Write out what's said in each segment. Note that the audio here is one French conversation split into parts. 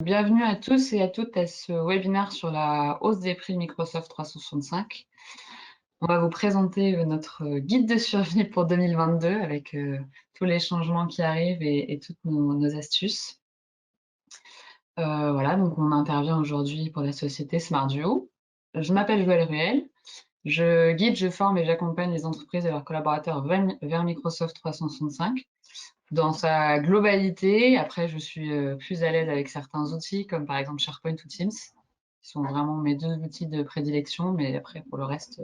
Bienvenue à tous et à toutes à ce webinaire sur la hausse des prix Microsoft 365. On va vous présenter notre guide de survie pour 2022 avec tous les changements qui arrivent et toutes nos astuces. Voilà, donc on intervient aujourd'hui pour la société SmartDuo. Je m'appelle Joëlle Ruel. Je guide, je forme et j'accompagne les entreprises et leurs collaborateurs vers Microsoft 365 dans sa globalité. Après, je suis plus à l'aise avec certains outils, comme par exemple SharePoint ou Teams, qui sont vraiment mes deux outils de prédilection, mais après, pour le reste,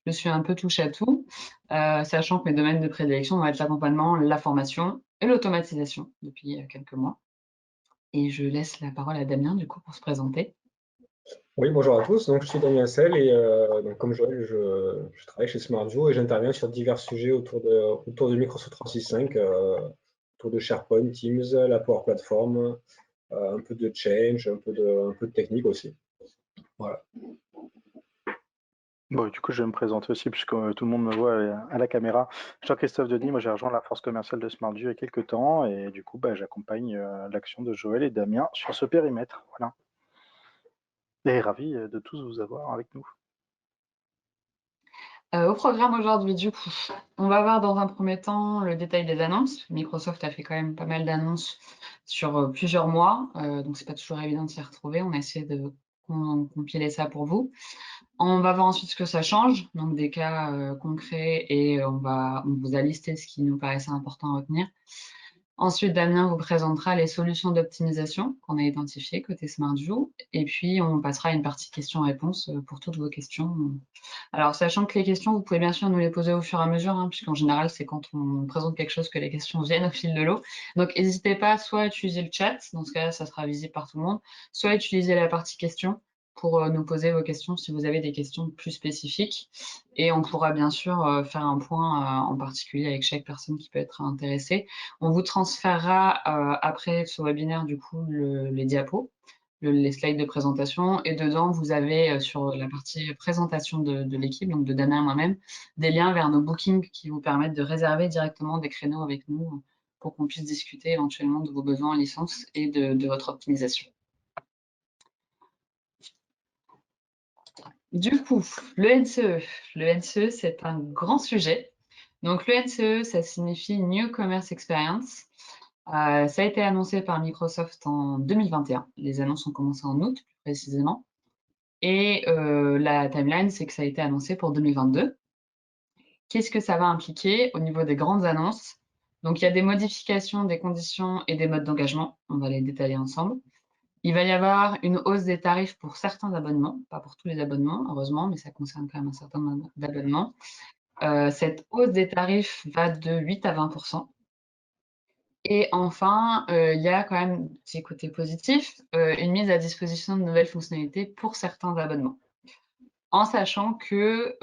je suis un peu touche à tout, sachant que mes domaines de prédilection vont être l'accompagnement, la formation et l'automatisation depuis quelques mois. Et je laisse la parole à Damien, du coup, pour se présenter. Oui, bonjour à tous. Donc, je suis Damien Sel et donc, comme Joël, je travaille chez SmartView et j'interviens sur divers sujets autour de Microsoft 365, autour de SharePoint, Teams, la Power Platform, un peu de change, un peu de technique aussi. Voilà. Bon, du coup, je vais me présenter aussi, puisque tout le monde me voit à la caméra. Jean-Christophe Denis, moi j'ai rejoint la force commerciale de SmartView il y a quelques temps, et du coup, j'accompagne l'action de Joël et Damien sur ce périmètre. Voilà. Et ravi de tous vous avoir avec nous. Au programme aujourd'hui, du coup, on va voir dans un premier temps le détail des annonces. Microsoft a fait quand même pas mal d'annonces sur plusieurs mois, donc c'est pas toujours évident de s'y retrouver. On a essayé de compiler ça pour vous. On va voir ensuite ce que ça change, donc des cas concrets, et on vous a listé ce qui nous paraissait important à retenir. Ensuite, Damien vous présentera les solutions d'optimisation qu'on a identifiées côté SmartView, et puis on passera à une partie questions-réponses pour toutes vos questions. Alors, sachant que les questions, vous pouvez bien sûr nous les poser au fur et à mesure, hein, puisqu'en général, c'est quand on présente quelque chose que les questions viennent au fil de l'eau. Donc, n'hésitez pas soit à utiliser le chat, dans ce cas-là, ça sera visible par tout le monde, soit à utiliser la partie questions pour nous poser vos questions si vous avez des questions plus spécifiques. Et on pourra bien sûr faire un point en particulier avec chaque personne qui peut être intéressée. On vous transférera après ce webinaire, du coup, les diapos, les slides de présentation, et dedans, vous avez sur la partie présentation de l'équipe, donc de Damien et moi-même, des liens vers nos bookings qui vous permettent de réserver directement des créneaux avec nous pour qu'on puisse discuter éventuellement de vos besoins en licence et de votre optimisation. Du coup, le NCE. Le NCE, c'est un grand sujet. Donc, le NCE, ça signifie New Commerce Experience. Ça a été annoncé par Microsoft en 2021. Les annonces ont commencé en août, plus précisément. Et la timeline, c'est que ça a été annoncé pour 2022. Qu'est-ce que ça va impliquer au niveau des grandes annonces? Donc, il y a des modifications des conditions et des modes d'engagement. On va les détailler ensemble. Il va y avoir une hausse des tarifs pour certains abonnements, pas pour tous les abonnements, heureusement, mais ça concerne quand même un certain nombre d'abonnements. Cette hausse des tarifs va de 8 à 20%. Et enfin, il y a quand même, petit côté positif, une mise à disposition de nouvelles fonctionnalités pour certains abonnements. En sachant que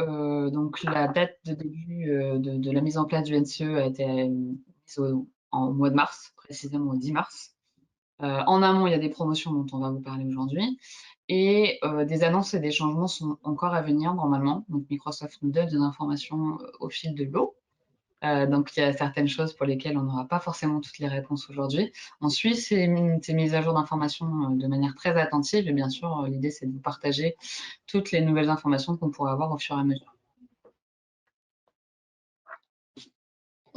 donc la date de début de la mise en place du NCE a été mise en mois de mars, précisément au 10 mars. En amont, il y a des promotions dont on va vous parler aujourd'hui, et des annonces et des changements sont encore à venir normalement. Donc Microsoft nous donne des informations au fil de l'eau. Donc il y a certaines choses pour lesquelles on n'aura pas forcément toutes les réponses aujourd'hui. On suit ces mises à jour d'informations de manière très attentive, et bien sûr, l'idée c'est de vous partager toutes les nouvelles informations qu'on pourra avoir au fur et à mesure.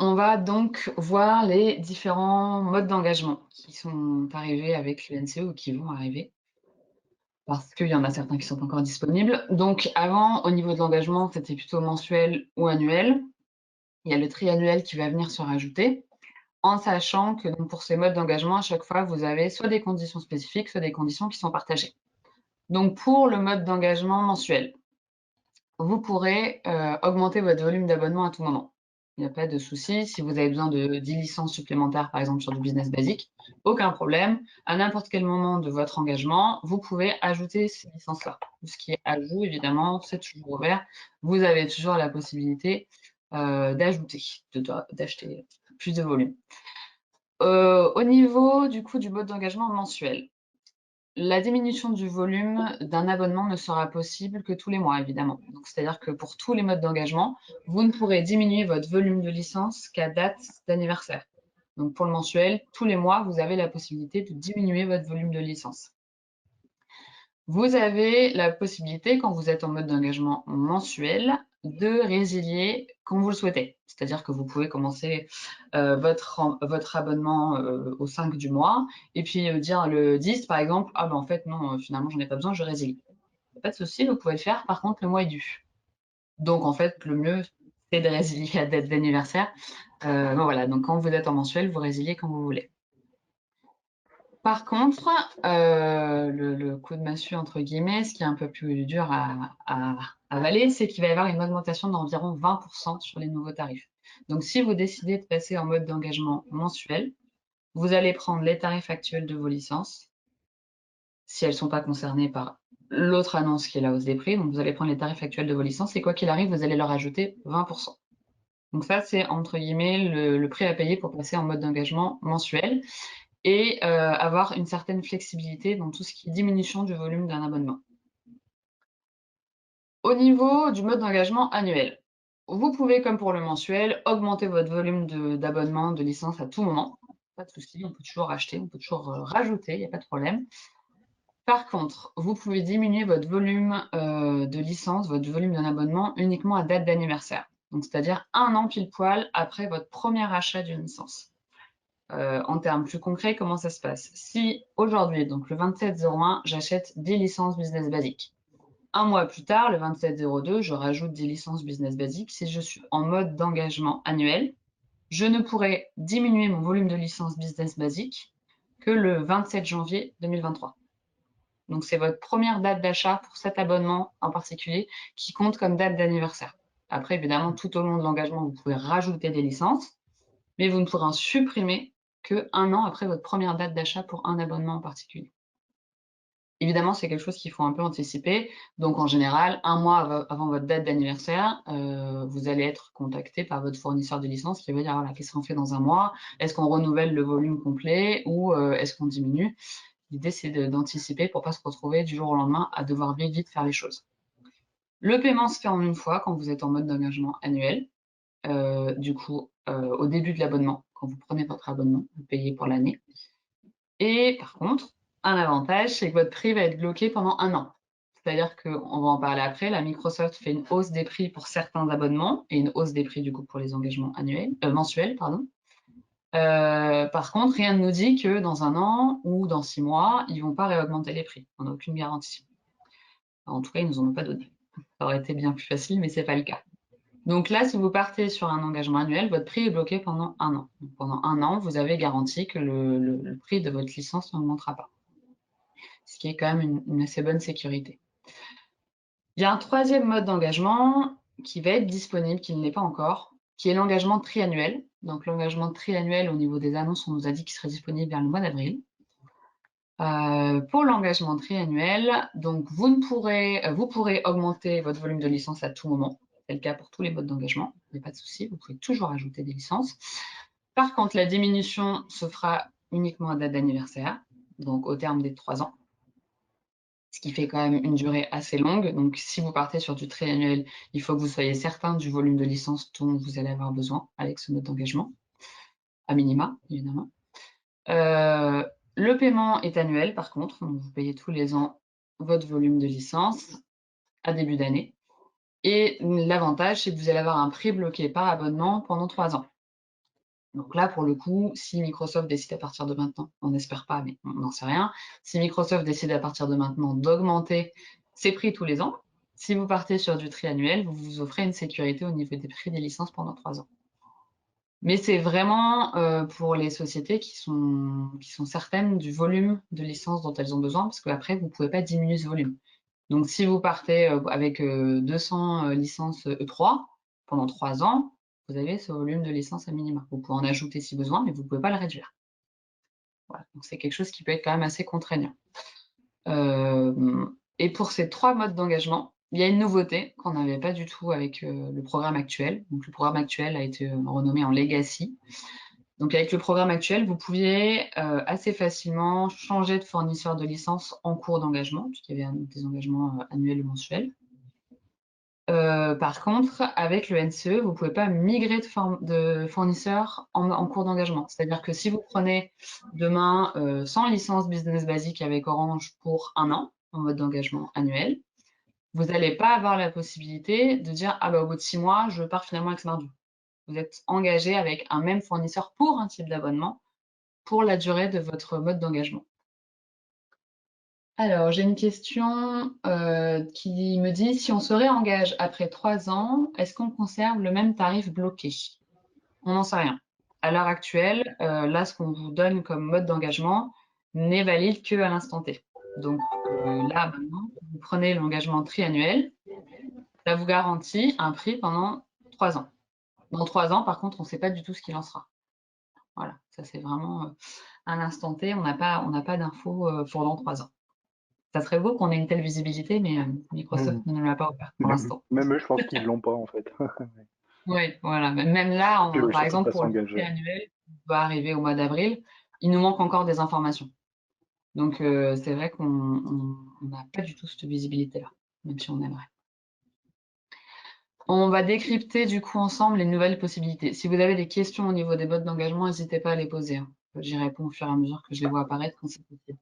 On va donc voir les différents modes d'engagement qui sont arrivés avec le NCE ou qui vont arriver, parce qu'il y en a certains qui sont encore disponibles. Donc avant, au niveau de l'engagement, c'était plutôt mensuel ou annuel. Il y a le triannuel qui va venir se rajouter, en sachant que donc, pour ces modes d'engagement, à chaque fois, vous avez soit des conditions spécifiques, soit des conditions qui sont partagées. Donc pour le mode d'engagement mensuel, vous pourrez augmenter votre volume d'abonnement à tout moment. Il n'y a pas de souci. Si vous avez besoin de 10 licences supplémentaires, par exemple sur du business basique, aucun problème. À n'importe quel moment de votre engagement, vous pouvez ajouter ces licences-là. Tout ce qui est ajout, évidemment, c'est toujours ouvert. Vous avez toujours la possibilité d'ajouter, d'acheter plus de volume. Au niveau du coup du mode d'engagement mensuel, la diminution du volume d'un abonnement ne sera possible que tous les mois, évidemment. Donc, c'est-à-dire que pour tous les modes d'engagement, vous ne pourrez diminuer votre volume de licence qu'à date d'anniversaire. Donc pour le mensuel, tous les mois, vous avez la possibilité de diminuer votre volume de licence. Vous avez la possibilité, quand vous êtes en mode d'engagement mensuel, de résilier quand vous le souhaitez. C'est-à-dire que vous pouvez commencer votre abonnement au 5 du mois et puis dire le 10, par exemple, ah ben en fait, non, finalement, j'en ai pas besoin, je résilie. Pas de souci, vous pouvez le faire. Par contre, le mois est dû. Donc, en fait, le mieux, c'est de résilier à date d'anniversaire. Bon, voilà, donc quand vous êtes en mensuel, vous résiliez quand vous voulez. Par contre, le coup de massue, entre guillemets, ce qui est un peu plus dur à avaler, c'est qu'il va y avoir une augmentation d'environ 20% sur les nouveaux tarifs. Donc, si vous décidez de passer en mode d'engagement mensuel, vous allez prendre les tarifs actuels de vos licences, si elles ne sont pas concernées par l'autre annonce qui est la hausse des prix. Donc, vous allez prendre les tarifs actuels de vos licences et quoi qu'il arrive, vous allez leur ajouter 20%. Donc ça, c'est entre guillemets le prix à payer pour passer en mode d'engagement mensuel et avoir une certaine flexibilité dans tout ce qui est diminution du volume d'un abonnement. Au niveau du mode d'engagement annuel, vous pouvez, comme pour le mensuel, augmenter votre volume d'abonnement, de licence à tout moment. Pas de souci, on peut toujours acheter, on peut toujours rajouter, il n'y a pas de problème. Par contre, vous pouvez diminuer votre volume de licence, votre volume d'un abonnement uniquement à date d'anniversaire. Donc, c'est-à-dire 1 an pile poil après votre premier achat d'une licence. En termes plus concrets, comment ça se passe? Si aujourd'hui, donc le 27/01, j'achète 10 licences Business Basic. Un mois plus tard, le 27/02, je rajoute 10 licences Business Basic. Si je suis en mode d'engagement annuel, je ne pourrai diminuer mon volume de licences Business Basic que le 27 janvier 2023. Donc, c'est votre première date d'achat pour cet abonnement en particulier qui compte comme date d'anniversaire. Après, évidemment, tout au long de l'engagement, vous pouvez rajouter des licences, mais vous ne pourrez en supprimer que 1 an après votre première date d'achat pour un abonnement en particulier. Évidemment, c'est quelque chose qu'il faut un peu anticiper. Donc, en général, 1 mois avant votre date d'anniversaire, vous allez être contacté par votre fournisseur de licence qui va dire, voilà, qu'est-ce qu'on fait dans 1 mois? Est-ce qu'on renouvelle le volume complet ou est-ce qu'on diminue? L'idée, c'est d'anticiper pour ne pas se retrouver du jour au lendemain à devoir vite faire les choses. Le paiement se fait en une fois quand vous êtes en mode d'engagement annuel. Du coup, au début de l'abonnement, quand vous prenez votre abonnement, vous payez pour l'année. Et par contre, un avantage, c'est que votre prix va être bloqué pendant 1 an. C'est-à-dire qu'on va en parler après, la Microsoft fait une hausse des prix pour certains abonnements et une hausse des prix du coup pour les engagements mensuels. Par contre, rien ne nous dit que dans 1 an ou dans 6 mois, ils ne vont pas réaugmenter les prix. On n'a aucune garantie. En tout cas, ils ne nous en ont pas donné. Ça aurait été bien plus facile, mais ce n'est pas le cas. Donc là, si vous partez sur un engagement annuel, votre prix est bloqué pendant 1 an. Donc pendant 1 an, vous avez garanti que le prix de votre licence n'augmentera pas. Ce qui est quand même une assez bonne sécurité. Il y a un troisième mode d'engagement qui va être disponible, qui ne l'est pas encore, qui est l'engagement triannuel. Donc l'engagement triannuel, au niveau des annonces, on nous a dit qu'il serait disponible vers le mois d'avril. Pour l'engagement triannuel, donc vous pourrez augmenter votre volume de licence à tout moment. C'est le cas pour tous les modes d'engagement, il n'y a pas de souci, vous pouvez toujours ajouter des licences. Par contre, la diminution se fera uniquement à date d'anniversaire, donc au terme des 3 ans, ce qui fait quand même une durée assez longue. Donc, si vous partez sur du triannuel, il faut que vous soyez certain du volume de licence dont vous allez avoir besoin avec ce mode d'engagement, à minima, évidemment. Le paiement est annuel, par contre, donc vous payez tous les ans votre volume de licence à début d'année. Et l'avantage, c'est que vous allez avoir un prix bloqué par abonnement pendant 3 ans. Donc là, pour le coup, si Microsoft décide à partir de maintenant, on n'espère pas, mais on n'en sait rien, si Microsoft décide à partir de maintenant d'augmenter ses prix tous les ans, si vous partez sur du triannuel, vous vous offrez une sécurité au niveau des prix des licences pendant 3 ans. Mais c'est vraiment pour les sociétés qui sont certaines du volume de licences dont elles ont besoin, parce qu'après, vous ne pouvez pas diminuer ce volume. Donc, si vous partez avec 200 licences E3 pendant 3 ans, vous avez ce volume de licence à minima. Vous pouvez en ajouter si besoin, mais vous ne pouvez pas le réduire. Voilà. Donc, c'est quelque chose qui peut être quand même assez contraignant. Et pour ces 3 modes d'engagement, il y a une nouveauté qu'on n'avait pas du tout avec le programme actuel. Donc, le programme actuel a été renommé en Legacy. Donc, avec le programme actuel, vous pouviez assez facilement changer de fournisseur de licence en cours d'engagement, puisqu'il y avait des engagements annuels ou mensuels. Par contre, avec le NCE, vous ne pouvez pas migrer de fournisseur en cours d'engagement. C'est-à-dire que si vous prenez demain 100 licences business basique avec Orange pour 1 an, en mode d'engagement annuel, vous n'allez pas avoir la possibilité de dire « Ah bah au bout de 6 mois, je pars finalement avec Smartview ». Vous êtes engagé avec un même fournisseur pour un type d'abonnement pour la durée de votre mode d'engagement. Alors, j'ai une question qui me dit, si on se réengage après 3 ans, est-ce qu'on conserve le même tarif bloqué? On n'en sait rien. À l'heure actuelle, là, ce qu'on vous donne comme mode d'engagement n'est valide qu'à l'instant T. Donc là, maintenant, vous prenez l'engagement triannuel, ça vous garantit un prix pendant 3 ans. Dans 3 ans, par contre, on ne sait pas du tout ce qu'il en sera. Voilà, ça c'est vraiment à l'instant T, on n'a pas d'infos pour dans 3 ans. Ça serait beau qu'on ait une telle visibilité, mais Microsoft ne nous l'a pas offert pour l'instant. Même eux, je pense qu'ils ne l'ont pas, en fait. Oui, voilà. Même là, Puis, oui, par surtout exemple, pas pour le s'engager. triannuel, qui va arriver au mois d'avril, il nous manque encore des informations. Donc, c'est vrai qu'on n'a pas du tout cette visibilité-là, même si on aimerait. On va décrypter du coup ensemble les nouvelles possibilités. Si vous avez des questions au niveau des modes d'engagement, n'hésitez pas à les poser, hein. J'y réponds au fur et à mesure que je les vois apparaître quand c'est possible.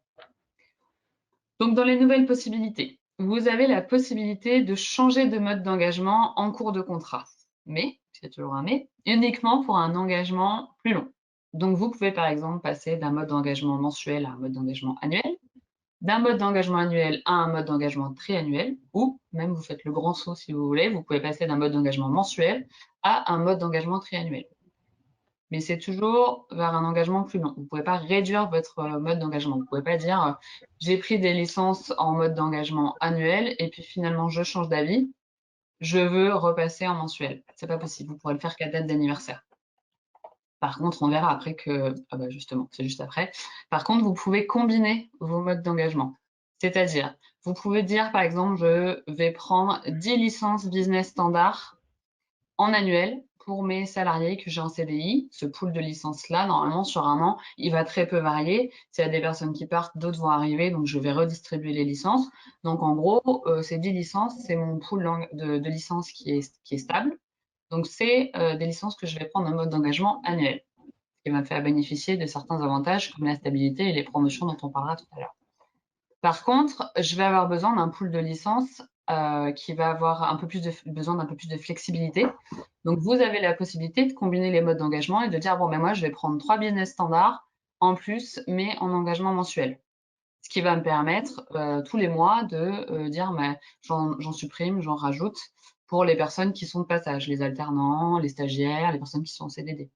Donc, dans les nouvelles possibilités, vous avez la possibilité de changer de mode d'engagement en cours de contrat. Mais, c'est toujours un mais, uniquement pour un engagement plus long. Donc, vous pouvez par exemple passer d'un mode d'engagement mensuel à un mode d'engagement annuel, d'un mode d'engagement annuel à un mode d'engagement triannuel, ou même vous faites le grand saut si vous voulez, vous pouvez passer d'un mode d'engagement mensuel à un mode d'engagement triannuel. Mais c'est toujours vers un engagement plus long. Vous ne pouvez pas réduire votre mode d'engagement. Vous ne pouvez pas dire j'ai pris des licences en mode d'engagement annuel et puis finalement je change d'avis, je veux repasser en mensuel. C'est pas possible. Vous pourrez le faire qu'à date d'anniversaire. Par contre, on verra après que, ah bah justement, c'est juste après. Par contre, vous pouvez combiner vos modes d'engagement. C'est-à-dire, vous pouvez dire, par exemple, je vais prendre 10 licences business standard en annuel pour mes salariés que j'ai en CDI. Ce pool de licences-là, normalement, sur un an, il va très peu varier. S'il y a des personnes qui partent, d'autres vont arriver, donc je vais redistribuer les licences. Donc, en gros, ces 10 licences, c'est mon pool de licences qui est stable. Donc, c'est des licences que je vais prendre en mode d'engagement annuel, ce qui va me faire bénéficier de certains avantages comme la stabilité et les promotions dont on parlera tout à l'heure. Par contre, je vais avoir besoin d'un pool de licences qui va avoir besoin d'un peu plus de flexibilité. Donc, vous avez la possibilité de combiner les modes d'engagement et de dire, bon, ben moi, je vais prendre 3 business standards en plus, mais en engagement mensuel. Ce qui va me permettre tous les mois de dire, j'en supprime, j'en rajoute pour les personnes qui sont de passage, les alternants, les stagiaires, les personnes qui sont en CDD.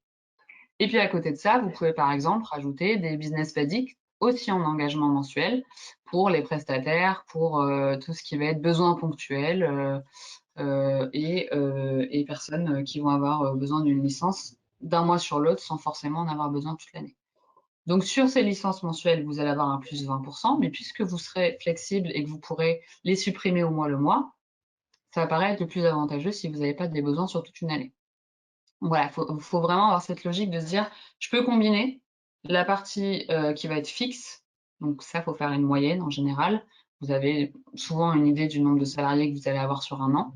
Et puis à côté de ça, vous pouvez par exemple rajouter des business basiques aussi en engagement mensuel pour les prestataires, pour tout ce qui va être besoin ponctuel et personnes qui vont avoir besoin d'une licence d'un mois sur l'autre sans forcément en avoir besoin toute l'année. Donc sur ces licences mensuelles, vous allez avoir un plus 20%, mais puisque vous serez flexible et que vous pourrez les supprimer au mois le mois, ça va paraître le plus avantageux si vous n'avez pas des besoins sur toute une année. Voilà, faut vraiment avoir cette logique de se dire, je peux combiner la partie qui va être fixe, donc ça, faut faire une moyenne en général. Vous avez souvent une idée du nombre de salariés que vous allez avoir sur un an.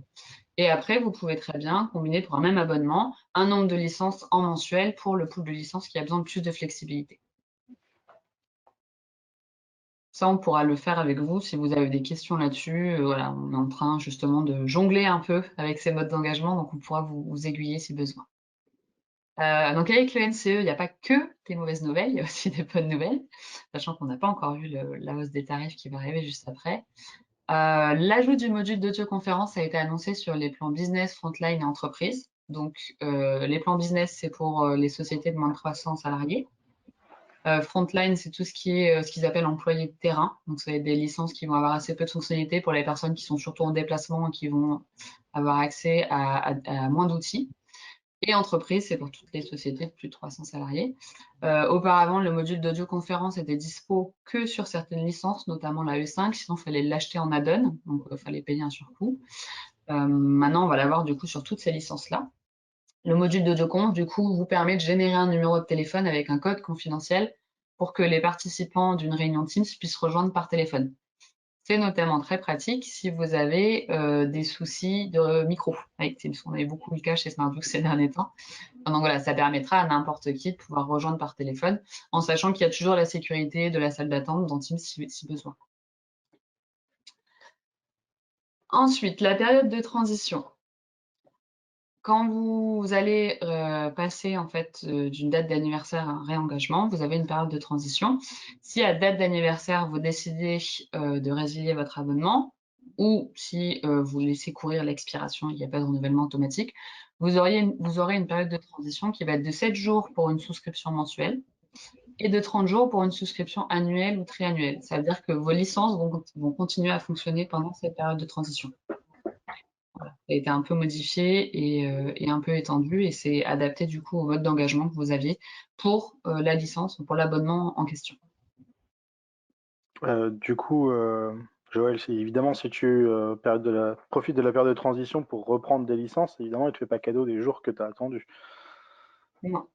Et après, vous pouvez très bien combiner pour un même abonnement un nombre de licences en mensuel pour le pool de licences qui a besoin de plus de flexibilité. Ça, on pourra le faire avec vous si vous avez des questions là-dessus. Voilà, on est en train justement de jongler un peu avec ces modes d'engagement, donc on pourra vous aiguiller si besoin. Donc avec le NCE, il n'y a pas que des mauvaises nouvelles, il y a aussi des bonnes nouvelles, sachant qu'on n'a pas encore vu la hausse des tarifs qui va arriver juste après. L'ajout du module d'audioconférence a été annoncé sur les plans business, frontline et entreprise. Donc les plans business, c'est pour les sociétés de moins de 300 salariés. Frontline, c'est tout ce qui est ce qu'ils appellent employés de terrain. Donc c'est des licences qui vont avoir assez peu de fonctionnalités pour les personnes qui sont surtout en déplacement et qui vont avoir accès à moins d'outils. Et entreprise, c'est pour toutes les sociétés de plus de 300 salariés. Auparavant, le module d'audioconférence était dispo que sur certaines licences, notamment la E5, sinon il fallait l'acheter en add-on, donc il fallait payer un surcoût. Maintenant, on va l'avoir du coup sur toutes ces licences-là. Le module d'audioconf, du coup, vous permet de générer un numéro de téléphone avec un code confidentiel pour que les participants d'une réunion Teams puissent rejoindre par téléphone. C'est notamment très pratique si vous avez des soucis de micro avec Teams. On avait beaucoup le cas chez Smartbook ces derniers temps. Donc voilà, ça permettra à n'importe qui de pouvoir rejoindre par téléphone, en sachant qu'il y a toujours la sécurité de la salle d'attente dans Teams si besoin. Ensuite, la période de transition. Quand vous allez passer en fait d'une date d'anniversaire à un réengagement, vous avez une période de transition. Si à date d'anniversaire, vous décidez de résilier votre abonnement, ou si vous laissez courir l'expiration, il n'y a pas de renouvellement automatique, vous aurez une période de transition qui va être de 7 jours pour une souscription mensuelle et de 30 jours pour une souscription annuelle ou triannuelle. Ça veut dire que vos licences vont continuer à fonctionner pendant cette période de transition. Voilà. Ça a été un peu modifié et un peu étendu, et c'est adapté du coup au mode d'engagement que vous aviez pour la licence ou pour l'abonnement en question. Du coup, Joël, évidemment, si tu profites de la période de transition pour reprendre des licences, évidemment, il ne te fait pas cadeau des jours que tu as attendus. Non,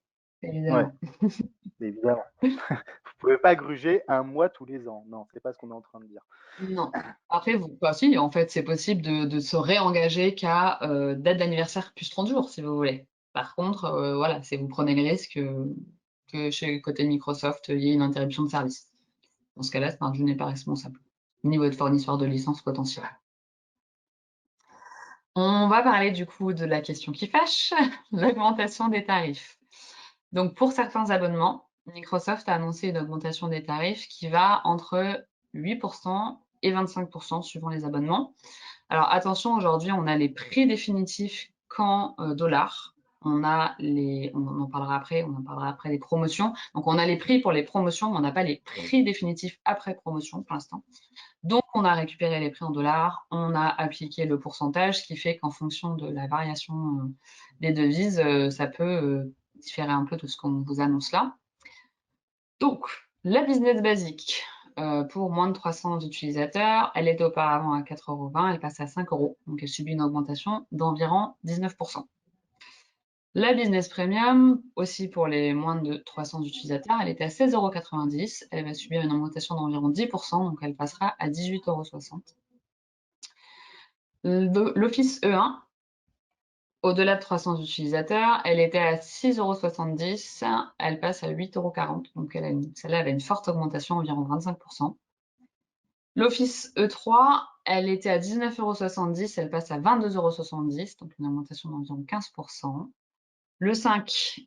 Ouais, évidemment. évidemment. Vous pouvez pas gruger un mois tous les ans. Non, c'est pas ce qu'on est en train de dire. Non. Après, si, en fait, c'est possible de se réengager qu'à date d'anniversaire plus 30 jours, si vous voulez. Par contre, voilà, c'est vous prenez le risque que chez côté Microsoft, il y ait une interruption de service. Dans ce cas-là, Smartjoue n'est pas responsable, ni votre fournisseur de licence potentiel. On va parler du coup de la question qui fâche, l'augmentation des tarifs. Donc pour certains abonnements, Microsoft a annoncé une augmentation des tarifs qui va entre 8% et 25% suivant les abonnements. Alors attention, aujourd'hui on a les prix définitifs qu'en dollars. On en parlera après des promotions. Donc on a les prix pour les promotions, mais on n'a pas les prix définitifs après promotion pour l'instant. Donc, on a récupéré les prix en dollars, on a appliqué le pourcentage, ce qui fait qu'en fonction de la variation des devises, ça peut différer un peu de ce qu'on vous annonce là. Donc, la business basique, pour moins de 300 utilisateurs, elle était auparavant à 4,20 €, elle passe à 5 €, donc elle subit une augmentation d'environ 19%. La business premium, aussi pour les moins de 300 utilisateurs, elle était à 16,90 €, elle va subir une augmentation d'environ 10%, donc elle passera à 18,60 €. L'Office E1, au-delà de 300 utilisateurs, elle était à 6,70 €, elle passe à 8,40 €, donc celle-là avait une forte augmentation, environ 25%. L'Office E3, elle était à 19,70 €, elle passe à 22,70 €, donc une augmentation d'environ 15%. Le 5,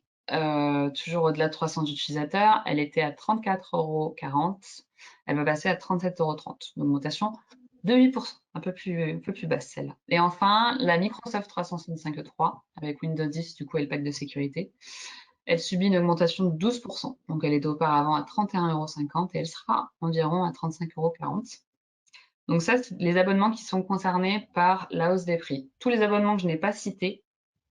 toujours au-delà de 300 utilisateurs, elle était à 34,40 €, elle va passer à 37,30 €, une augmentation de 8%, un peu plus basse celle-là. Et enfin, la Microsoft 365 E3, avec Windows 10 du coup et le pack de sécurité, elle subit une augmentation de 12%, donc elle était auparavant à 31,50 € et elle sera environ à 35,40 €. Donc ça, c'est les abonnements qui sont concernés par la hausse des prix. Tous les abonnements que je n'ai pas cités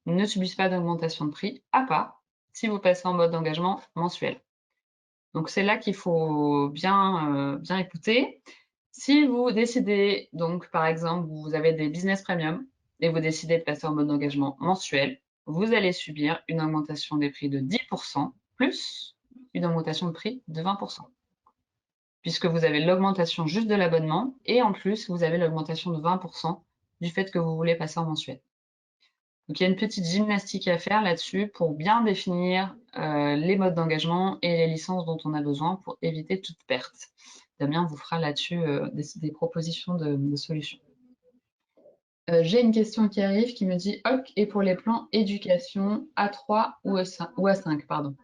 ne subissent pas d'augmentation de prix, à part si vous passez en mode d'engagement mensuel. Donc c'est là qu'il faut bien écouter. Si vous décidez, donc par exemple, vous avez des business premium et vous décidez de passer en mode d'engagement mensuel, vous allez subir une augmentation des prix de 10% plus une augmentation de prix de 20%. Puisque vous avez l'augmentation juste de l'abonnement et en plus, vous avez l'augmentation de 20% du fait que vous voulez passer en mensuel. Donc il y a une petite gymnastique à faire là-dessus pour bien définir les modes d'engagement et les licences dont on a besoin pour éviter toute perte. Damien vous fera là-dessus des propositions de solutions. J'ai une question qui arrive qui me dit OK, et pour les plans éducation A3 ou A5, pardon.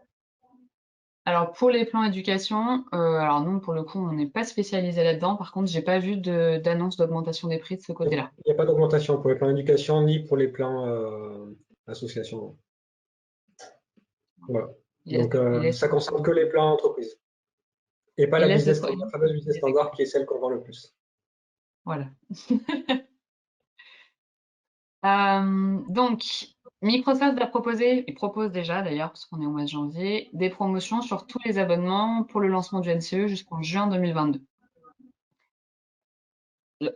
Alors pour les plans éducation, alors non, pour le coup, on n'est pas spécialisé là-dedans. Par contre, j'ai pas vu d'annonce d'augmentation des prix de ce côté-là. Il n'y a pas d'augmentation pour les plans éducation ni pour les plans association. Voilà. Donc ça concerne que les plans entreprises. Et pas la fameuse business standard qui est celle qu'on vend le plus. Voilà. Donc, Microsoft propose déjà d'ailleurs, parce qu'on est au mois de janvier, des promotions sur tous les abonnements pour le lancement du NCE jusqu'en juin 2022.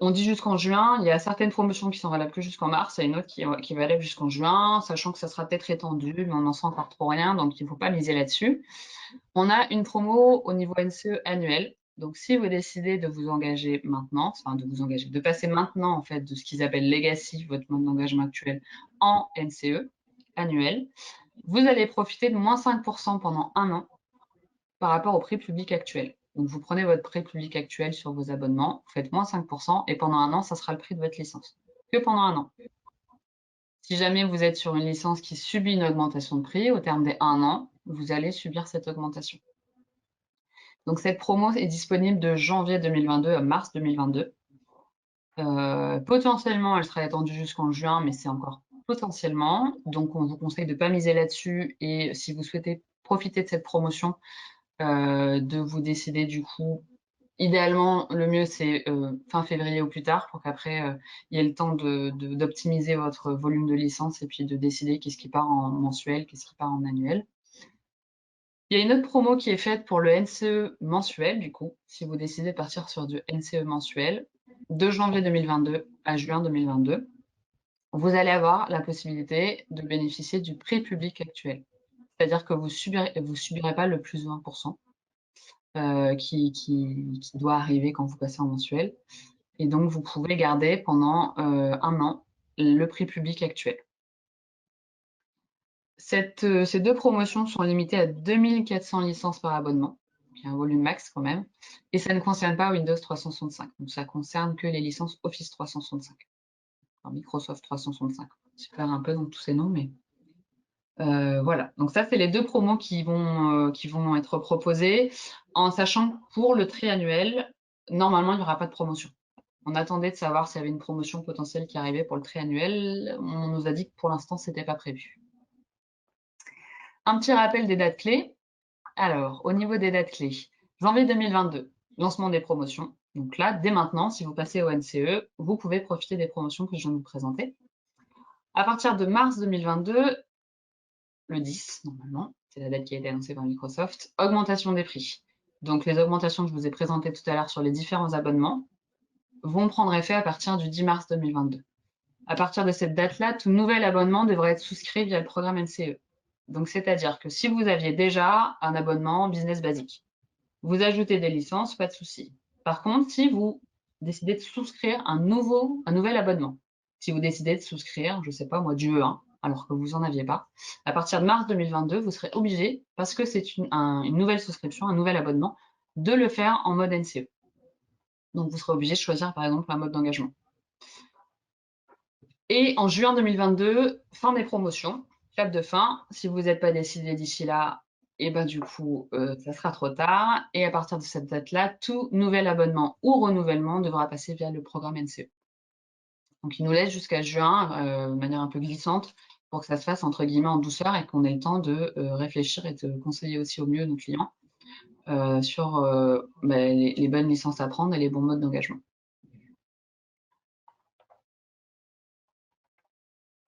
On dit jusqu'en juin, il y a certaines promotions qui sont valables que jusqu'en mars, et une autre qui est valable jusqu'en juin, sachant que ça sera peut-être étendu, mais on n'en sait encore trop rien, donc il ne faut pas miser là-dessus. On a une promo au niveau NCE annuel, Donc, si vous décidez de vous engager maintenant, enfin de passer maintenant en fait de ce qu'ils appellent legacy, votre mode d'engagement actuel, en NCE annuel, vous allez profiter de moins 5% pendant un an par rapport au prix public actuel. Donc, vous prenez votre prix public actuel sur vos abonnements, vous faites moins 5% et pendant un an, ça sera le prix de votre licence. Que pendant un an. Si jamais vous êtes sur une licence qui subit une augmentation de prix, au terme des 1 an, vous allez subir cette augmentation. Donc, cette promo est disponible de janvier 2022 à mars 2022. Potentiellement, elle sera étendue jusqu'en juin, mais c'est encore potentiellement. Donc, on vous conseille de ne pas miser là-dessus. Et si vous souhaitez profiter de cette promotion, de vous décider du coup. Idéalement, le mieux, c'est fin février ou plus tard pour qu'après, il y ait le temps d'optimiser votre volume de licence et puis de décider qu'est-ce qui part en mensuel, qu'est-ce qui part en annuel. Il y a une autre promo qui est faite pour le NCE mensuel, du coup, si vous décidez de partir sur du NCE mensuel, de janvier 2022 à juin 2022, vous allez avoir la possibilité de bénéficier du prix public actuel. C'est-à-dire que vous subirez pas le plus 20% qui doit arriver quand vous passez en mensuel. Et donc, vous pouvez garder pendant un an le prix public actuel. Ces deux promotions sont limitées à 2400 licences par abonnement, qui est un volume max quand même, et ça ne concerne pas Windows 365, donc ça concerne que les licences Office 365, enfin Microsoft 365. Je perds un peu dans tous ces noms, mais voilà. Donc ça, c'est les deux promos qui vont être proposées, en sachant que pour le triannuel, normalement, il n'y aura pas de promotion. On attendait de savoir s'il y avait une promotion potentielle qui arrivait pour le triannuel. On nous a dit que pour l'instant, ce n'était pas prévu. Un petit rappel des dates clés. Alors, au niveau des dates clés, janvier 2022, lancement des promotions. Donc là, dès maintenant, si vous passez au NCE, vous pouvez profiter des promotions que je viens de vous présenter. À partir de mars 2022, le 10, normalement, c'est la date qui a été annoncée par Microsoft, augmentation des prix. Donc les augmentations que je vous ai présentées tout à l'heure sur les différents abonnements vont prendre effet à partir du 10 mars 2022. À partir de cette date-là, tout nouvel abonnement devrait être souscrit via le programme NCE. Donc, c'est-à-dire que si vous aviez déjà un abonnement business basique, vous ajoutez des licences, pas de souci. Par contre, si vous décidez de souscrire un nouvel abonnement, si vous décidez de souscrire, je ne sais pas moi, du E1, alors que vous n'en aviez pas, à partir de mars 2022, vous serez obligé, parce que c'est une nouvelle souscription, un nouvel abonnement, de le faire en mode NCE. Donc, vous serez obligé de choisir, par exemple, un mode d'engagement. Et en juin 2022, fin des promotions, clap de fin. Si vous n'êtes pas décidé d'ici là, et ben du coup, ça sera trop tard. Et à partir de cette date-là, tout nouvel abonnement ou renouvellement devra passer via le programme NCE. Donc, il nous laisse jusqu'à juin, de manière un peu glissante, pour que ça se fasse entre guillemets en douceur et qu'on ait le temps de réfléchir et de conseiller aussi au mieux nos clients sur les bonnes licences à prendre et les bons modes d'engagement.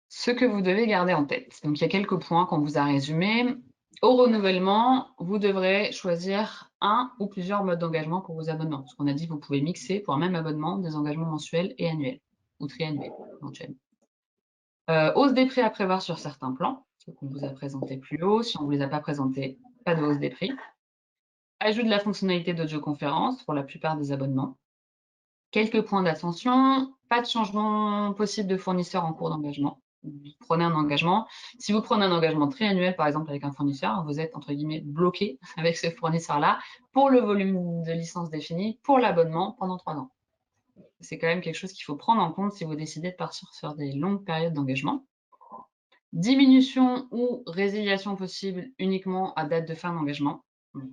Ce que vous devez garder en tête. Donc, il y a quelques points qu'on vous a résumés. Au renouvellement, vous devrez choisir un ou plusieurs modes d'engagement pour vos abonnements. Parce qu'on a dit que vous pouvez mixer pour un même abonnement des engagements mensuels et annuels, ou triannuels, éventuellement. Hausse des prix à prévoir sur certains plans, ce qu'on vous a présenté plus haut. Si on ne vous les a pas présentés, pas de hausse des prix. Ajout de la fonctionnalité d'audioconférence pour la plupart des abonnements. Quelques points d'attention, pas de changement possible de fournisseur en cours d'engagement. Vous prenez un engagement. Si vous prenez un engagement triannuel, par exemple, avec un fournisseur, vous êtes, entre guillemets, bloqué avec ce fournisseur-là pour le volume de licence défini, pour l'abonnement pendant 3 ans. C'est quand même quelque chose qu'il faut prendre en compte si vous décidez de partir sur des longues périodes d'engagement. Diminution ou résiliation possible uniquement à date de fin d'engagement,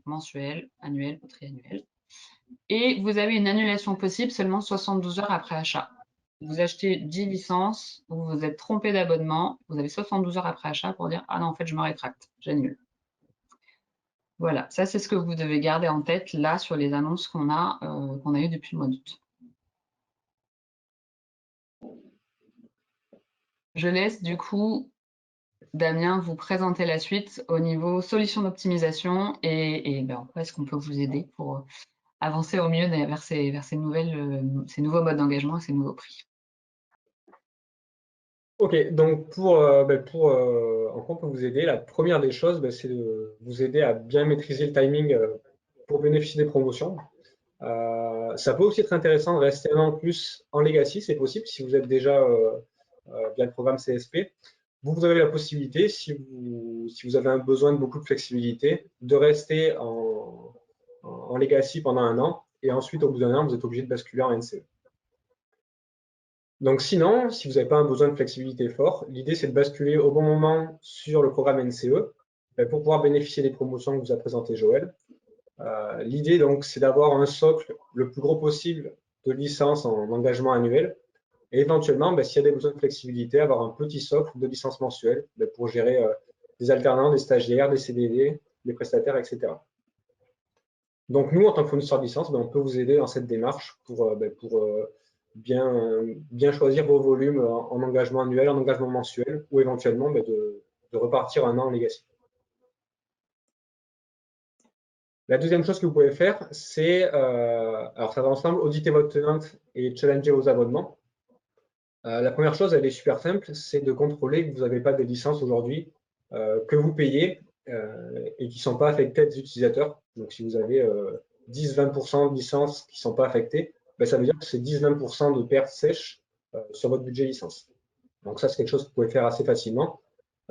mensuel, annuel ou triannuel. Et vous avez une annulation possible seulement 72 heures après achat. Vous achetez 10 licences, vous vous êtes trompé d'abonnement, vous avez 72 heures après achat pour dire « Ah non, en fait, je me rétracte, j'annule ». Voilà, ça c'est ce que vous devez garder en tête là sur les annonces qu'on a eues depuis le mois d'août. Je laisse du coup Damien vous présenter la suite au niveau solution d'optimisation et en quoi est-ce qu'on peut vous aider pour avancer au mieux vers ces nouveaux modes d'engagement et ces nouveaux prix. Ok, donc en quoi on peut vous aider, la première des choses, c'est de vous aider à bien maîtriser le timing pour bénéficier des promotions. Ça peut aussi être intéressant de rester un an de plus en legacy, c'est possible si vous êtes déjà via le programme CSP. Vous avez la possibilité, si vous avez un besoin de beaucoup de flexibilité, de rester en legacy pendant un an et ensuite, au bout d'un an, vous êtes obligé de basculer en NCE. Donc sinon, si vous n'avez pas un besoin de flexibilité fort, l'idée c'est de basculer au bon moment sur le programme NCE pour pouvoir bénéficier des promotions que vous a présentées Joël. L'idée donc c'est d'avoir un socle le plus gros possible de licence en engagement annuel et éventuellement, s'il y a des besoins de flexibilité, avoir un petit socle de licence mensuelle pour gérer des alternants, des stagiaires, des CDD, des prestataires, etc. Donc nous, en tant que fournisseur de licence, on peut vous aider dans cette démarche pour bien choisir vos volumes en engagement annuel, en engagement mensuel, ou éventuellement de repartir un an en legacy. La deuxième chose que vous pouvez faire, c'est, alors ça va ensemble, auditer votre tenante et challenger vos abonnements. La première chose, elle est super simple, c'est de contrôler que vous n'avez pas des licences aujourd'hui que vous payez et qui ne sont pas affectées à des utilisateurs. Donc si vous avez 10-20% de licences qui ne sont pas affectées, ça veut dire que c'est 10-20% de pertes sèches sur votre budget licence. Donc ça, c'est quelque chose que vous pouvez faire assez facilement.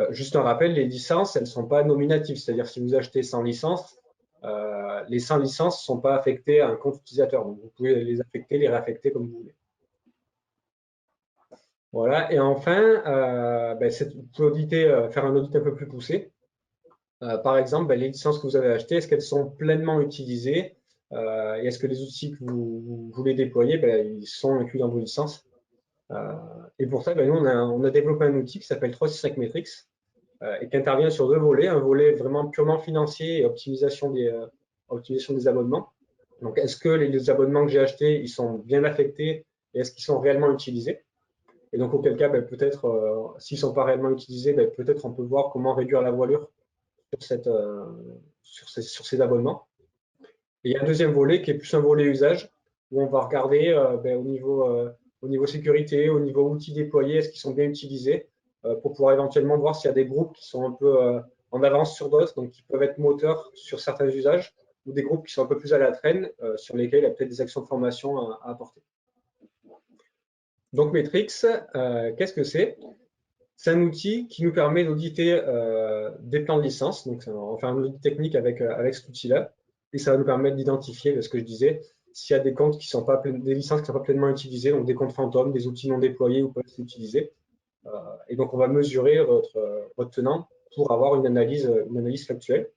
Juste un rappel, les licences, elles ne sont pas nominatives, c'est-à-dire si vous achetez 100 licences, les 100 licences ne sont pas affectées à un compte utilisateur. Donc vous pouvez les affecter, les réaffecter comme vous voulez. Voilà, et enfin, vous pouvez auditer, faire un audit un peu plus poussé. Par exemple, les licences que vous avez achetées, est-ce qu'elles sont pleinement utilisées et est-ce que les outils que vous voulez déployer, ils sont inclus dans vos licences. Et pour ça, nous, on a développé un outil qui s'appelle 365 Metrics et qui intervient sur deux volets. Un volet vraiment purement financier et optimisation des abonnements. Donc, est-ce que les abonnements que j'ai achetés, ils sont bien affectés et est-ce qu'ils sont réellement utilisés? Et donc, auquel cas, peut-être, s'ils ne sont pas réellement utilisés, peut-être on peut voir comment réduire la voilure sur ces abonnements. Et il y a un deuxième volet qui est plus un volet usage, où on va regarder au niveau sécurité, au niveau outils déployés, est-ce qu'ils sont bien utilisés, pour pouvoir éventuellement voir s'il y a des groupes qui sont un peu en avance sur d'autres, donc qui peuvent être moteurs sur certains usages, ou des groupes qui sont un peu plus à la traîne, sur lesquels il y a peut-être des actions de formation à apporter. Donc Metrics, qu'est-ce que c'est? C'est un outil qui nous permet d'auditer des plans de licence. Donc, on va faire un audit technique avec cet outil-là. Et ça va nous permettre d'identifier, ce que je disais, s'il y a des comptes qui sont pas des licences qui ne sont pas pleinement utilisées, donc des comptes fantômes, des outils non déployés ou pas utilisés. Et donc, on va mesurer votre tenant pour avoir une analyse factuelle.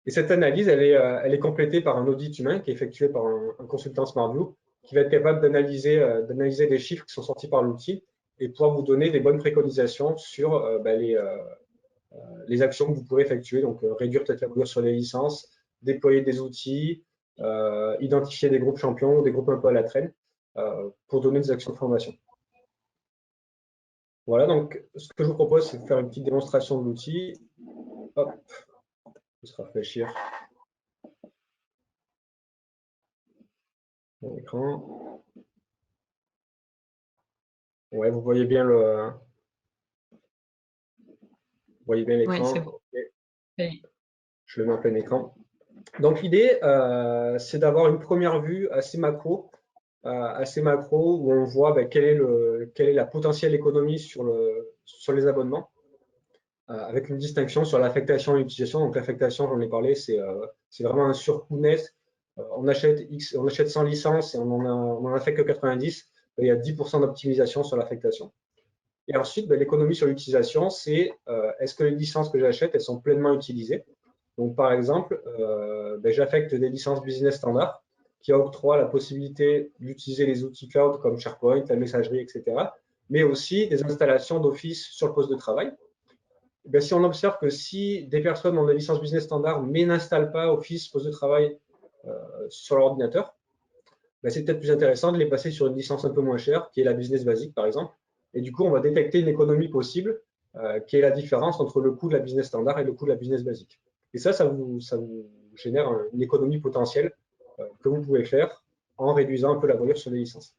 Et cette analyse, elle est complétée par un audit humain qui est effectué par un consultant SmartView qui va être capable d'analyser des chiffres qui sont sortis par l'outil et pouvoir vous donner des bonnes préconisations sur les actions que vous pourrez effectuer. Donc, réduire peut-être la voilure sur les licences, déployer des outils, identifier des groupes champions ou des groupes un peu à la traîne pour donner des actions de formation. Voilà, donc ce que je vous propose, c'est de faire une petite démonstration de l'outil. Hop, je vais se rafraîchir mon écran. Ouais, vous voyez bien l'écran. Oui, c'est bon. Okay. Oui. Je le mets en plein écran. Donc l'idée, c'est d'avoir une première vue assez macro où on voit quelle est la potentielle économie sur les abonnements, avec une distinction sur l'affectation et l'utilisation. Donc l'affectation, j'en ai parlé, c'est vraiment un surcoût net. On achète 100 licences et on n'en affecte que 90. Il y a 10% d'optimisation sur l'affectation. Et ensuite, l'économie sur l'utilisation, c'est est-ce que les licences que j'achète, elles sont pleinement utilisées? Donc, par exemple, j'affecte des licences business standard qui octroient la possibilité d'utiliser les outils cloud comme SharePoint, la messagerie, etc., mais aussi des installations d'Office sur le poste de travail. Si on observe que si des personnes ont des licences business standard mais n'installent pas Office, poste de travail sur leur ordinateur, c'est peut-être plus intéressant de les passer sur une licence un peu moins chère, qui est la business basique, par exemple. Et du coup, on va détecter une économie possible, qui est la différence entre le coût de la business standard et le coût de la business basique. Et ça vous génère une économie potentielle que vous pouvez faire en réduisant un peu la voilure sur les licences.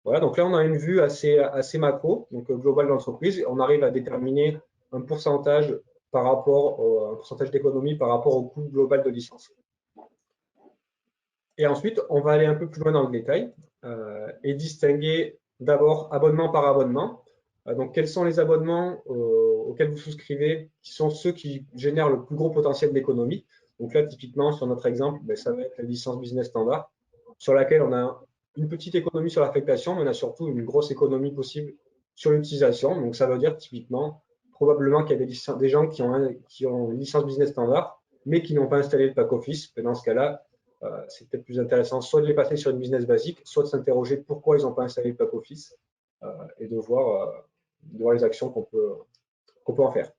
Voilà, donc là, on a une vue assez macro, donc globale de l'entreprise. On arrive à déterminer un pourcentage d'économie par rapport au coût global de licence. Et ensuite, on va aller un peu plus loin dans le détail et distinguer d'abord abonnement par abonnement. Donc, quels sont les abonnements auxquels vous souscrivez, qui sont ceux qui génèrent le plus gros potentiel d'économie. Donc là, typiquement, sur notre exemple, ben, ça va être la licence business standard, sur laquelle on a une petite économie sur l'affectation, mais on a surtout une grosse économie possible sur l'utilisation. Donc, ça veut dire typiquement, probablement qu'il y a des gens qui ont une licence business standard, mais qui n'ont pas installé le pack office. Dans ce cas-là, c'est peut-être plus intéressant soit de les passer sur une business basique, soit de s'interroger pourquoi ils n'ont pas installé le pack office et de voir les actions qu'on peut en faire.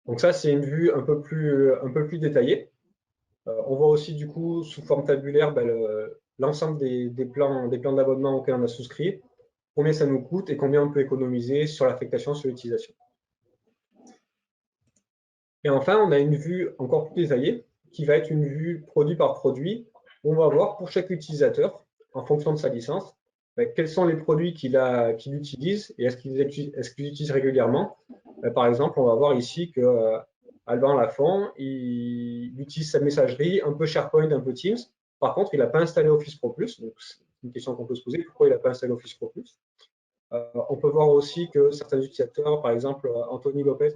Donc ça, c'est une vue un peu plus détaillée. On voit aussi du coup sous forme tabulaire l'ensemble des plans d'abonnement auxquels on a souscrit, combien ça nous coûte et combien on peut économiser sur l'affectation, sur l'utilisation. Et enfin, on a une vue encore plus détaillée qui va être une vue produit par produit. On va voir pour chaque utilisateur, en fonction de sa licence, quels sont les produits qu'il utilise et est-ce qu'il utilise régulièrement. Par exemple, on va voir ici que Alban Lafont, il utilise sa messagerie, un peu SharePoint, un peu Teams. Par contre, il n'a pas installé Office Pro Plus. Donc, c'est une question qu'on peut se poser, pourquoi il n'a pas installé Office Pro Plus. On peut voir aussi que certains utilisateurs, par exemple Anthony Lopez,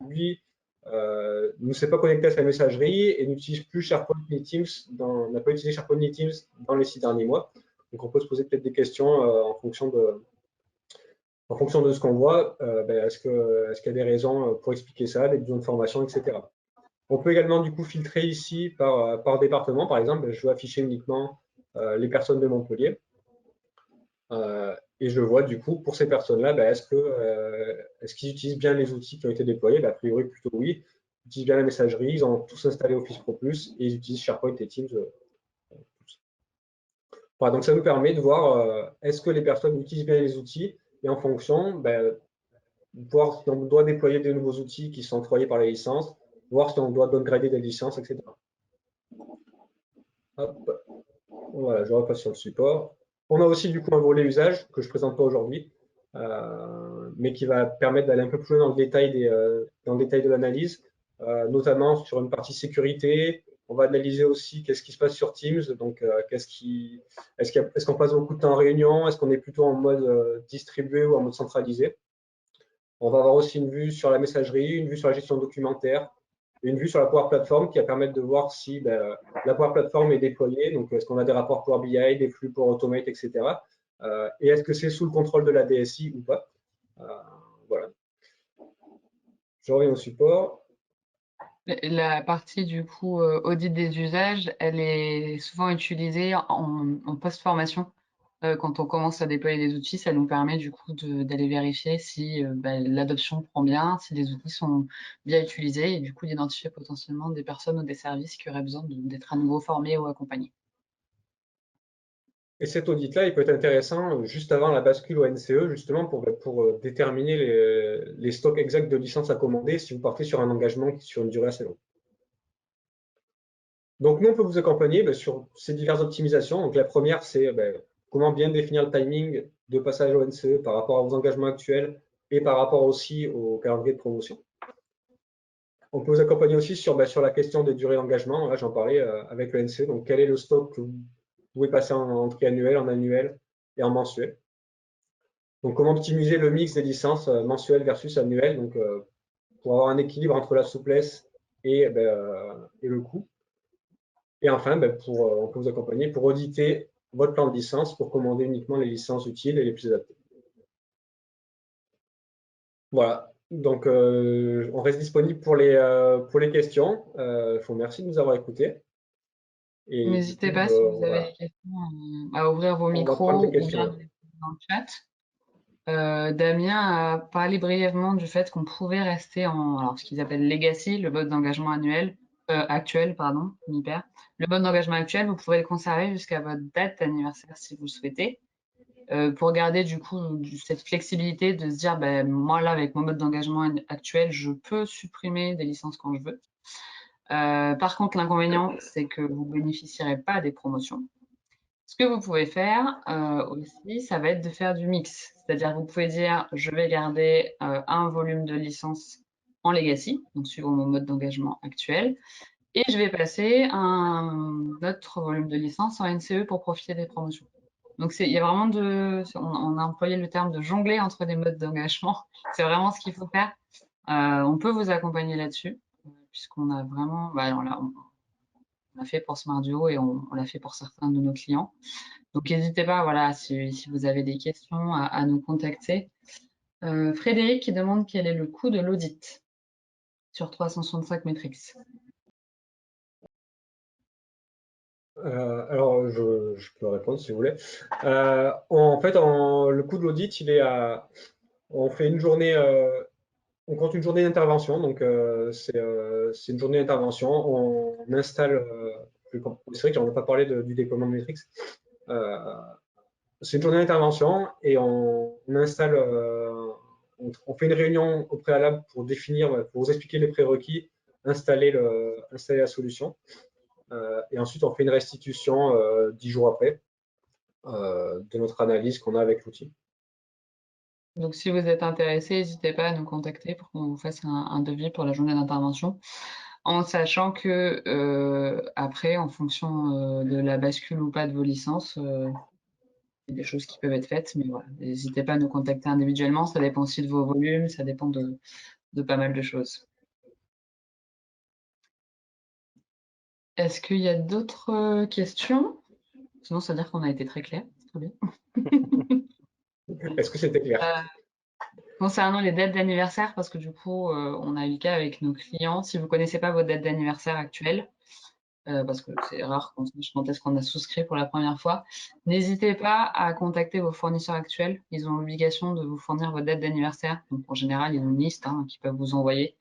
lui, ne s'est pas connecté à sa messagerie et n'utilise plus SharePoint ni Teams, n'a pas utilisé SharePoint ni Teams dans les 6 derniers mois. Donc on peut se poser peut-être des questions en fonction de ce qu'on voit. Est-ce qu'il y a des raisons pour expliquer ça, des besoins de formation, etc. On peut également du coup filtrer ici par département. Par exemple, je veux afficher uniquement les personnes de Montpellier. Et je vois du coup pour ces personnes-là, est-ce qu'ils utilisent bien les outils qui ont été déployés? A priori, plutôt oui. Ils utilisent bien la messagerie, ils ont tous installé Office Pro Plus et ils utilisent SharePoint et Teams. Voilà, donc ça nous permet de voir est-ce que les personnes utilisent bien les outils et en fonction, voir si on doit déployer de nouveaux outils qui sont octroyés par les licences, voir si on doit downgrader des licences, etc. Hop. Voilà, je repasse sur le support. On a aussi du coup un volet usage que je ne présente pas aujourd'hui, mais qui va permettre d'aller un peu plus loin dans le détail, de l'analyse, notamment sur une partie sécurité. On va analyser aussi qu'est-ce qui se passe sur Teams, donc est-ce qu'on passe beaucoup de temps en réunion, est-ce qu'on est plutôt en mode distribué ou en mode centralisé. On va avoir aussi une vue sur la messagerie, une vue sur la gestion documentaire, une vue sur la Power Platform qui va permettre de voir si la Power Platform est déployée. Donc, est-ce qu'on a des rapports Power BI, des flux pour Automate, etc. Et est-ce que c'est sous le contrôle de la DSI ou pas. Voilà. Je reviens au support. La partie du coup audit des usages, elle est souvent utilisée en post-formation. Quand on commence à déployer des outils, ça nous permet du coup d'aller vérifier si l'adoption prend bien, si les outils sont bien utilisés et du coup d'identifier potentiellement des personnes ou des services qui auraient besoin d'être à nouveau formés ou accompagnés. Et cet audit-là, il peut être intéressant juste avant la bascule au NCE, justement pour déterminer les stocks exacts de licences à commander si vous partez sur un engagement sur une durée assez longue. Donc, nous, on peut vous accompagner sur ces diverses optimisations. Donc, la première, c'est comment bien définir le timing de passage au NCE par rapport à vos engagements actuels et par rapport aussi au calendrier de promotion. On peut vous accompagner aussi sur la question des durées d'engagement. Là, j'en parlais avec le NCE. Donc, quel est le stock que vous pouvez passer en triannuel, en annuel et en mensuel. Donc, comment optimiser le mix des licences mensuelles versus annuelles, donc, pour avoir un équilibre entre la souplesse et le coût. Et enfin, on peut vous accompagner pour auditer votre plan de licence pour commander uniquement les licences utiles et les plus adaptées. Voilà, donc on reste disponible pour les questions. Merci de nous avoir écoutés. N'hésitez pas, si vous avez des questions, à ouvrir vos micros ou bien dans le chat. Damien a parlé brièvement du fait qu'on pouvait rester ce qu'ils appellent legacy, le mode d'engagement actuel, pardon, Le mode d'engagement actuel, vous pouvez le conserver jusqu'à votre date d'anniversaire si vous le souhaitez, pour garder du coup cette flexibilité de se dire, moi là, avec mon mode d'engagement actuel, je peux supprimer des licences quand je veux. Par contre, l'inconvénient, c'est que vous ne bénéficierez pas des promotions. Ce que vous pouvez faire aussi, ça va être de faire du mix. C'est-à-dire que vous pouvez dire, je vais garder un volume de licence en legacy, donc suivant mon mode d'engagement actuel, Et je vais passer un autre volume de licence en NCE pour profiter des promotions. Donc, il y a vraiment on a employé le terme de jongler entre les modes d'engagement. C'est vraiment ce qu'il faut faire. On peut vous accompagner là-dessus, puisqu'on a vraiment, on l'a fait pour Smartduo et on l'a fait pour certains de nos clients. Donc, n'hésitez pas, voilà, si vous avez des questions, à nous contacter. Frédéric qui demande quel est le coût de l'audit sur 365 Metrics. Alors, je peux répondre si vous voulez. En fait, le coût de l'audit, on fait une journée, on compte une journée d'intervention. Donc, c'est une journée d'intervention. On installe, c'est vrai que j'en ai pas parlé du déploiement de Metrics. C'est une journée d'intervention et on installe, on fait une réunion au préalable pour définir, pour vous expliquer les prérequis, installer la solution. Et ensuite, on fait une restitution 10 jours après de notre analyse qu'on a avec l'outil. Donc, si vous êtes intéressé, n'hésitez pas à nous contacter pour qu'on vous fasse un devis pour la journée d'intervention, en sachant que après, en fonction de la bascule ou pas de vos licences, il y a des choses qui peuvent être faites, mais voilà, n'hésitez pas à nous contacter individuellement. Ça dépend aussi de vos volumes, ça dépend de pas mal de choses. Est-ce qu'il y a d'autres questions? Sinon, ça veut dire qu'on a été très clair. Très bien. Est-ce que c'était clair? Concernant les dates d'anniversaire, parce que du coup, on a eu le cas avec nos clients. Si vous ne connaissez pas votre date d'anniversaire actuelle, parce que c'est rare quand est-ce qu'on a souscrit pour la première fois, n'hésitez pas à contacter vos fournisseurs actuels. Ils ont l'obligation de vous fournir votre date d'anniversaire. Donc, en général, ils ont une liste qu'ils peuvent vous envoyer.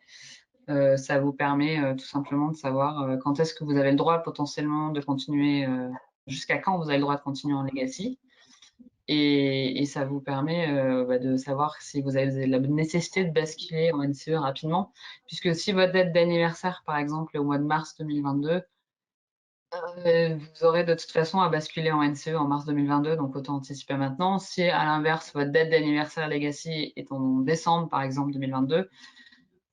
Ça vous permet tout simplement de savoir quand est-ce que vous avez le droit potentiellement de continuer, jusqu'à quand vous avez le droit de continuer en legacy. Et ça vous permet de savoir si vous avez la nécessité de basculer en NCE rapidement, puisque si votre date d'anniversaire, par exemple, est au mois de mars 2022, vous aurez de toute façon à basculer en NCE en mars 2022, donc autant anticiper maintenant. Si à l'inverse, votre date d'anniversaire Legacy est en décembre, par exemple, 2022,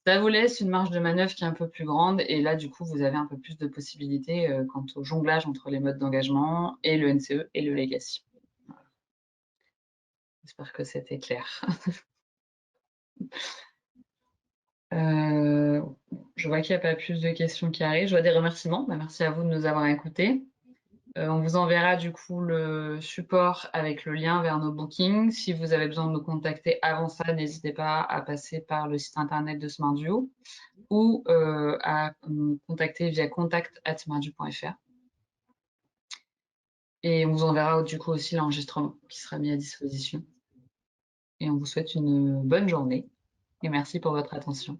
ça vous laisse une marge de manœuvre qui est un peu plus grande, et là, du coup, vous avez un peu plus de possibilités quant au jonglage entre les modes d'engagement et le NCE et le Legacy. J'espère que c'était clair. Je vois qu'il n'y a pas plus de questions qui arrivent. Je vois des remerciements. Merci à vous de nous avoir écoutés. On vous enverra du coup le support avec le lien vers nos bookings. Si vous avez besoin de nous contacter avant ça, n'hésitez pas à passer par le site internet de Smartduo ou à nous contacter via contact@smartduo.fr. Et on vous enverra du coup aussi l'enregistrement qui sera mis à disposition. Et on vous souhaite une bonne journée et merci pour votre attention.